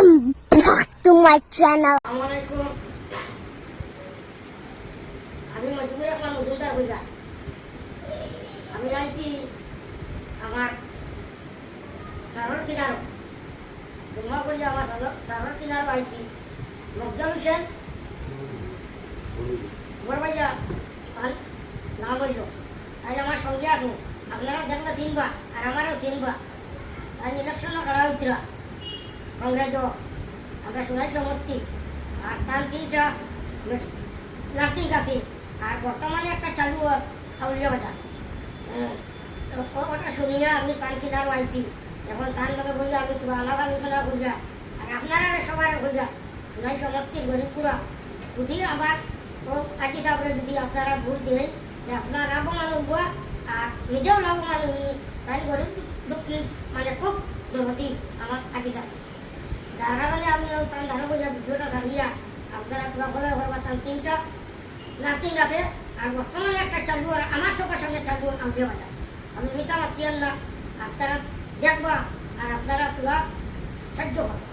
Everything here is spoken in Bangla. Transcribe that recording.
Welcome back to my channel. আসসালামু আলাইকুম। আমি মজুমুর রহমান মজুমদার বইলা আমি আইছি আমার সারোর কিনারো জমা করি আমার সারোর কিনারো আইছি মকদল হোসেন বড় ভাইয়া তার নাম বলল আজ আমার সঙ্গে আসুন আপনারা দেখলে চিনবা আর আমারও চিনবা আজ ইলেকশনও করা হইতরা কংগ্রেস আমরা শোনাই সমর্থি আর তার তিনটা নার্সিং আছে আর বর্তমানে একটা চালু আউলিয়া বাজার ওটা শুনিয়া আমি তার কিনারও আইছি এখন তার লগে বইয়া আমি তো আলাপ আলোচনা করিয়া আর আপনারা সবার হইয়া শোনাই সমর্থির গরিবপুরা যদি আমার ও কাটি সাপড়ে যদি আপনারা ভোট দেন যে আপনার লাভবান হব আর নিজেও লাভবান হব তাই গরিব দুঃখী মানে খুব দুর্গতি আমার কাটি সাপ যার কারণে আমি তার ধারা বোঝা ভিডিওটা ছাড়িয়া আপনারা তোলা ফলে করবার তার তিনটা নার্সিং আছে আর বর্তমানে একটা চালু আর আমার চোখের সামনে চালু আউলিয়া বাজার আমি মিশা মাতিয়েন না আপনারা দেখবা আর আপনারা তোলা সাহায্য করবা।